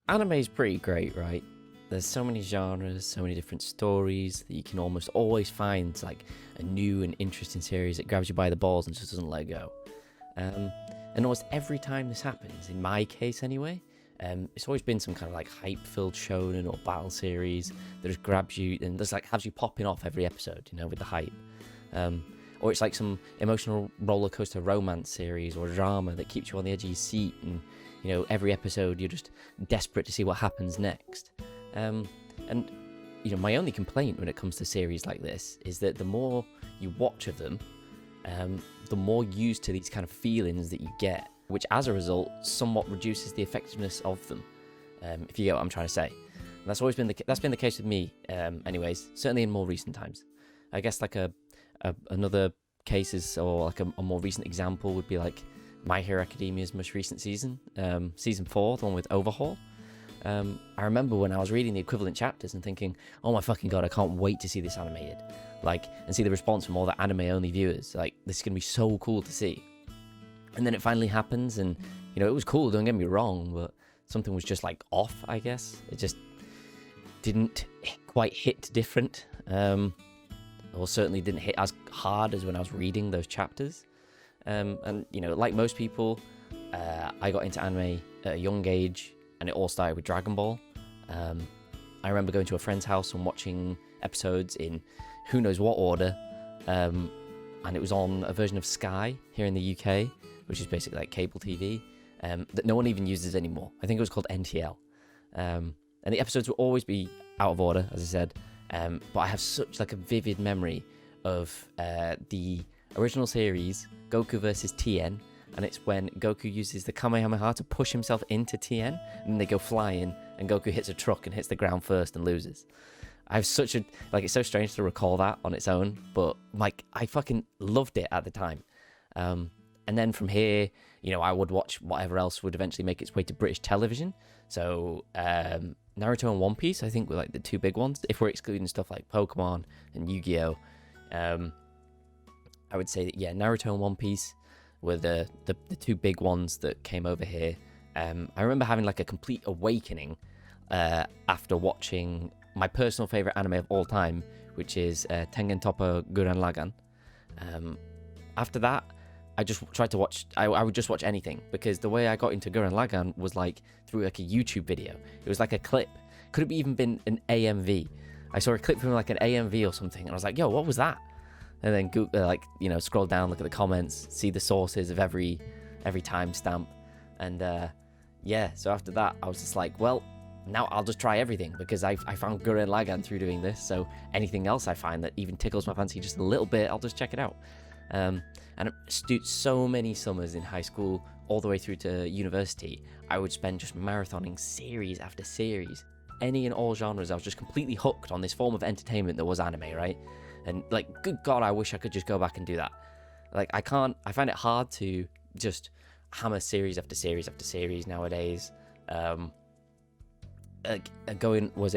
Anime is pretty great, right? There's so many genres, so many different stories that you can almost always find like a new and interesting series that grabs you by the balls and just doesn't let go. And almost every time this happens, in my case anyway, it's always been some kind of like hype-filled shonen or battle series that just grabs you and just like has you popping off every episode, you know, with the hype. Or it's like some emotional roller coaster romance series or drama that keeps you on the edge of your seat, and you know, every episode you're just desperate to see what happens next. And you know, my only complaint when it comes to series like this is that the more you watch of them, the more used to these kind of feelings that you get, which as a result somewhat reduces the effectiveness of them. If you get what I'm trying to say. And that's always been the case with me, anyways. Certainly in more recent times. I guess like another cases or like a more recent example would be like My Hero Academia's most recent season, season 4, the one with Overhaul. I remember when I was reading the equivalent chapters and thinking, oh my fucking god, I can't wait to see this animated, like, and see the response from all the anime only viewers. Like, this is gonna be so cool to see. And then it finally happens, and you know, it was cool, don't get me wrong, but something was just like off, I guess. It just didn't quite hit different, or certainly didn't hit as hard as when I was reading those chapters. And you know, like most people, I got into anime at a young age, and it all started with Dragon Ball. I remember going to a friend's house and watching episodes in who knows what order, and it was on a version of Sky here in the UK, which is basically like cable TV, that no one even uses anymore. I think it was called NTL. And the episodes will always be out of order, as I said, but I have such like a vivid memory of the original series, Goku versus TN, and it's when Goku uses the Kamehameha to push himself into TN, and then they go flying, and Goku hits a truck and hits the ground first and loses. I have such a, like, it's so strange to recall that on its own, but like, I fucking loved it at the time. And then from here, you know, I would watch whatever else would eventually make its way to British television. So Naruto and One Piece, I think, were like the two big ones. If we're excluding stuff like Pokemon and Yu-Gi-Oh, I would say that, yeah, Naruto and One Piece were the two big ones that came over here. I remember having like a complete awakening after watching my personal favorite anime of all time, which is Tengen Toppa Gurren Lagann. After that, I just tried to watch, I would just watch anything, because the way I got into Gurren Lagann was like through like a YouTube video. It was like a clip. Could have even been an AMV. I saw a clip from like an AMV or something, and I was like, yo, what was that? And then like, you know, scroll down, look at the comments, see the sources of every timestamp, and yeah. So after that, I was just like, well, now I'll just try everything, because I found Gurren Lagann through doing this. So anything else I find that even tickles my fancy just a little bit, I'll just check it out. And so many summers in high school, all the way through to university, I would spend just marathoning series after series, any and all genres. I was just completely hooked on this form of entertainment that was anime, right? And like, good God, I wish I could just go back and do that. Like, I can't. I find it hard to just hammer series after series after series nowadays.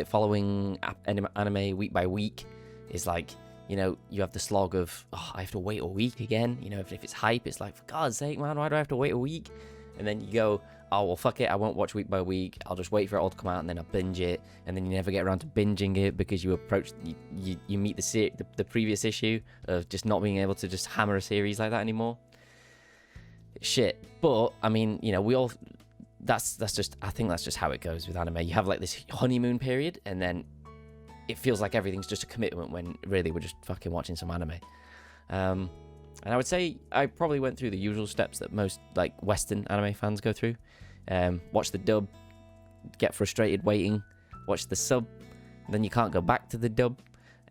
Following anime week by week is like, you know, you have the slog of, oh, I have to wait a week again. You know, if it's hype, it's like, for God's sake, man, why do I have to wait a week? And then you go, oh, well, fuck it, I won't watch week by week. I'll just wait for it all to come out, and then I'll binge it. And then you never get around to binging it because you meet the previous issue of just not being able to just hammer a series like that anymore. Shit. But, I mean, you know, we all... That's just... I think that's just how it goes with anime. You have, like, this honeymoon period, and then it feels like everything's just a commitment when really we're just fucking watching some anime. And I would say I probably went through the usual steps that most like Western anime fans go through. Watch the dub, get frustrated waiting, watch the sub, then you can't go back to the dub,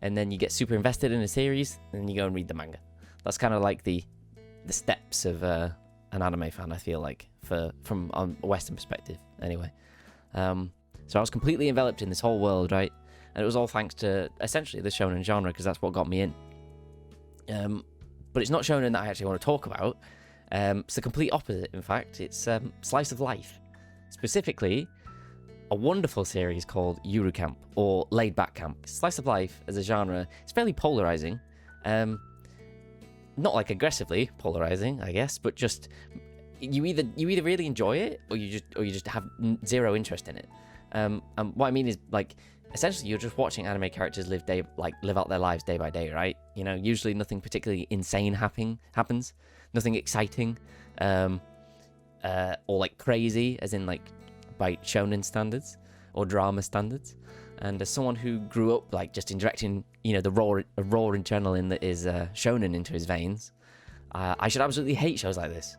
and then you get super invested in a series, and then you go and read the manga. That's kind of like the steps of an anime fan, I feel like, from a Western perspective anyway. So I was completely enveloped in this whole world, right? And it was all thanks to essentially the shonen genre, because that's what got me in. But it's not shonen that I actually want to talk about. It's the complete opposite, in fact. It's slice of life. Specifically, a wonderful series called Yuru Camp, or Laid Back Camp. Slice of life as a genre, it's fairly polarizing. Not like aggressively polarizing, I guess, but just you either really enjoy it or you just have zero interest in it. And what I mean is, like, essentially you're just watching anime characters live out their lives day by day, right? You know, usually nothing particularly insane happens, nothing exciting, or like crazy, as in like by shonen standards or drama standards. And as someone who grew up like just injecting, you know, the raw adrenaline that is shonen into his veins, I should absolutely hate shows like this.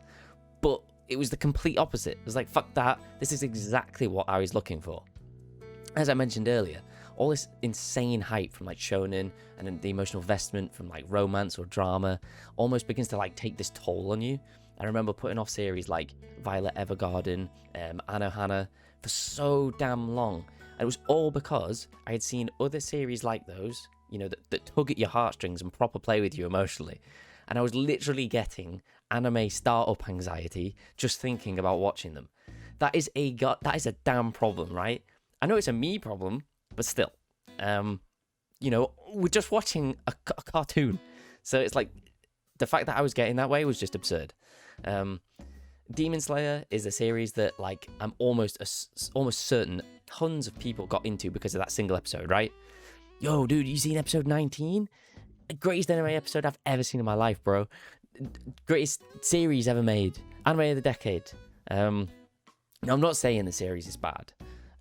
But it was the complete opposite. It was like, fuck that. This is exactly what I was looking for. As I mentioned earlier, all this insane hype from like shonen and then the emotional investment from like romance or drama almost begins to like take this toll on you. I remember putting off series like Violet Evergarden, Anohana for so damn long. And it was all because I had seen other series like those, you know, that tug at your heartstrings and proper play with you emotionally. And I was literally getting anime startup anxiety just thinking about watching them. That is a damn problem, right? I know it's a me problem, but still, you know, we're just watching a cartoon. So it's like, the fact that I was getting that way was just absurd. Demon Slayer is a series that, like, I'm almost certain tons of people got into because of that single episode, right? Yo, dude, you seen episode 19? Greatest anime episode I've ever seen in my life, bro. Greatest series ever made. Anime of the decade. Now, I'm not saying the series is bad.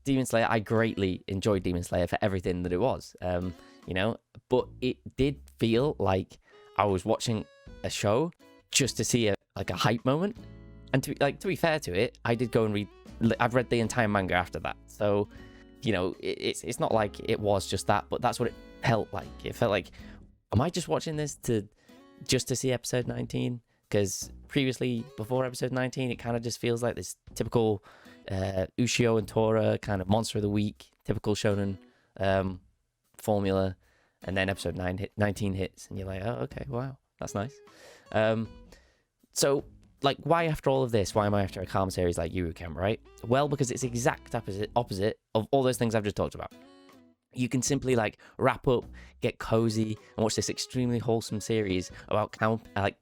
Demon Slayer, I greatly enjoyed Demon Slayer for everything that it was, you know, but it did feel like I was watching a show just to see a hype moment. And to be fair to it, I did go and I've read the entire manga after that. So, you know, it's not like it was just that, but that's what it felt like. It felt like, am I just watching this just to see episode 19? Because previously, before episode 19, it kind of just feels like this typical Ushio and Tora kind of monster of the week, typical shonen formula. And then episode 19 hits, and you're like, oh, okay, wow, that's nice. So, like, why after all of this? Why am I after a calm series like Yuru Camp, right? Well, because it's exact opposite of all those things I've just talked about. You can simply like wrap up, get cozy, and watch this extremely wholesome series about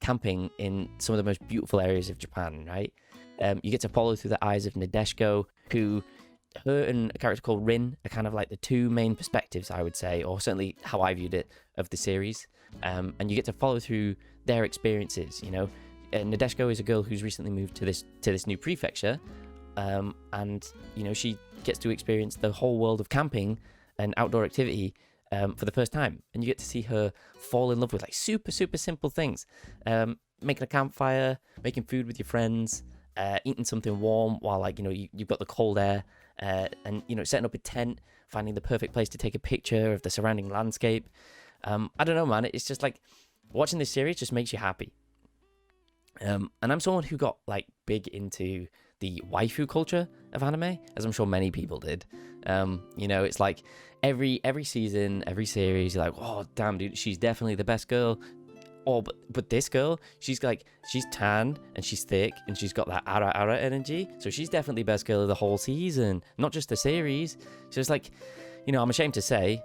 camping in some of the most beautiful areas of Japan, right? You get to follow through the eyes of Nadeshiko, who, her and a character called Rin are kind of like the two main perspectives, I would say, or certainly how I viewed it, of the series. And you get to follow through their experiences, you know. Nadeshiko is a girl who's recently moved to this new prefecture, and you know, she gets to experience the whole world of camping and outdoor activity for the first time, and you get to see her fall in love with like super simple things, making a campfire, making food with your friends, eating something warm while, like, you know, you've got the cold air, and, you know, setting up a tent, finding the perfect place to take a picture of the surrounding landscape. I don't know, man, it's just like watching this series just makes you happy. And I'm someone who got like big into the waifu culture of anime, as I'm sure many people did. You know, it's like every season, every series, you're like, oh damn, dude, she's definitely the best girl. Oh, but this girl, she's tan and she's thick and she's got that ara energy, so she's definitely best girl of the whole season, not just the series. So it's like, you know, I'm ashamed to say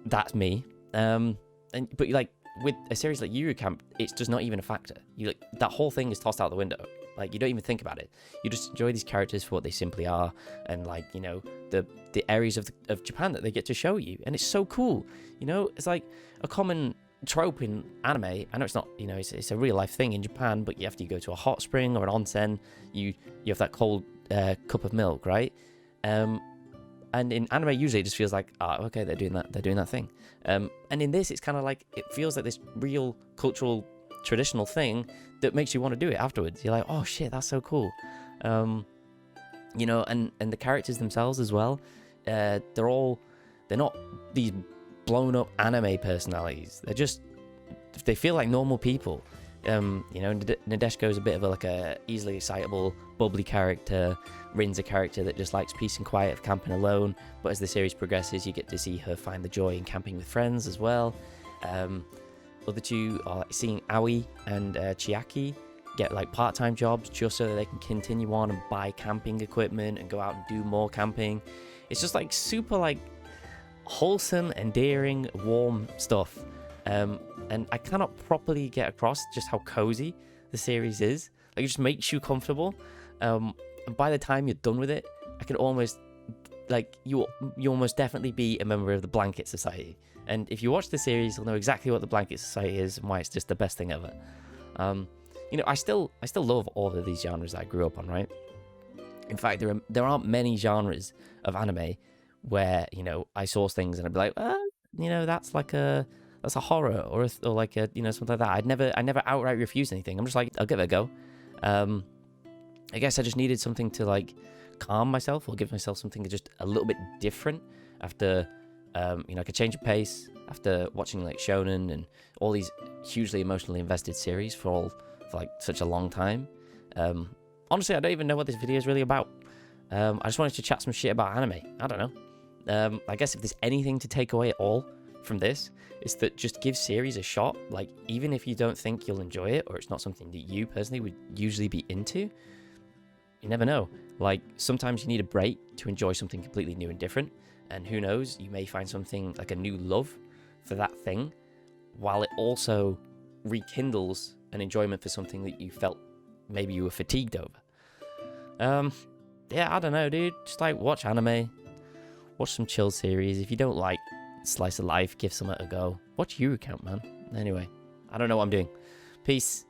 that's me. But like, with a series like Yuru Camp, it's just not even a factor. You like, that whole thing is tossed out the window. Like, you don't even think about it. You just enjoy these characters for what they simply are, and, like, you know, the areas of Japan that they get to show you, and it's so cool. You know, it's like a common trope in anime. I know it's not, you know, it's a real life thing in Japan, but after you go to a hot spring or an onsen, you have that cold cup of milk, right? And in anime, usually it just feels like, okay, they're doing that thing. And in this, it's kind of like, it feels like this real cultural traditional thing that makes you want to do it afterwards. You're like, oh shit, that's so cool. You know, and the characters themselves as well, they're not these blown up anime personalities. They feel like normal people. You know, Nadeshiko is a bit of a easily excitable, bubbly character. Rin's a character that just likes peace and quiet of camping alone, but as the series progresses, you get to see her find the joy in camping with friends as well. Other two are like seeing Aoi and Chiaki get like part-time jobs just so that they can continue on and buy camping equipment and go out and do more camping. It's just like super like wholesome, endearing, warm stuff. And I cannot properly get across just how cozy the series is. Like, it just makes you comfortable. And by the time you're done with it, I can almost, like, you almost definitely be a member of the Blanket Society. And if you watch the series, you'll know exactly what the Blanket Society is and why it's just the best thing ever. You know, I still love all of these genres that I grew up on, right? In fact, there aren't many genres of anime where, you know, I saw things and I'd be like, you know, that's a horror or like a, you know, something like that. I never outright refuse anything. I'm just like, I'll give it a go. I guess I just needed something to like calm myself or give myself something just a little bit different after, you know, like a change of pace after watching like shonen and all these hugely emotionally invested series for like such a long time. Honestly, I don't even know what this video is really about. I just wanted to chat some shit about anime. I don't know. I guess if there's anything to take away at all from this, it's that just give series a shot. Like, even if you don't think you'll enjoy it or it's not something that you personally would usually be into, you never know. Like, sometimes you need a break to enjoy something completely new and different. And who knows, you may find something like a new love for that thing, while it also rekindles an enjoyment for something that you felt maybe you were fatigued over. Yeah, I don't know, dude. Just like watch anime, watch some chill series. If you don't like slice of life, give some a go. Watch Yuru Camp, man. Anyway, I don't know what I'm doing. Peace.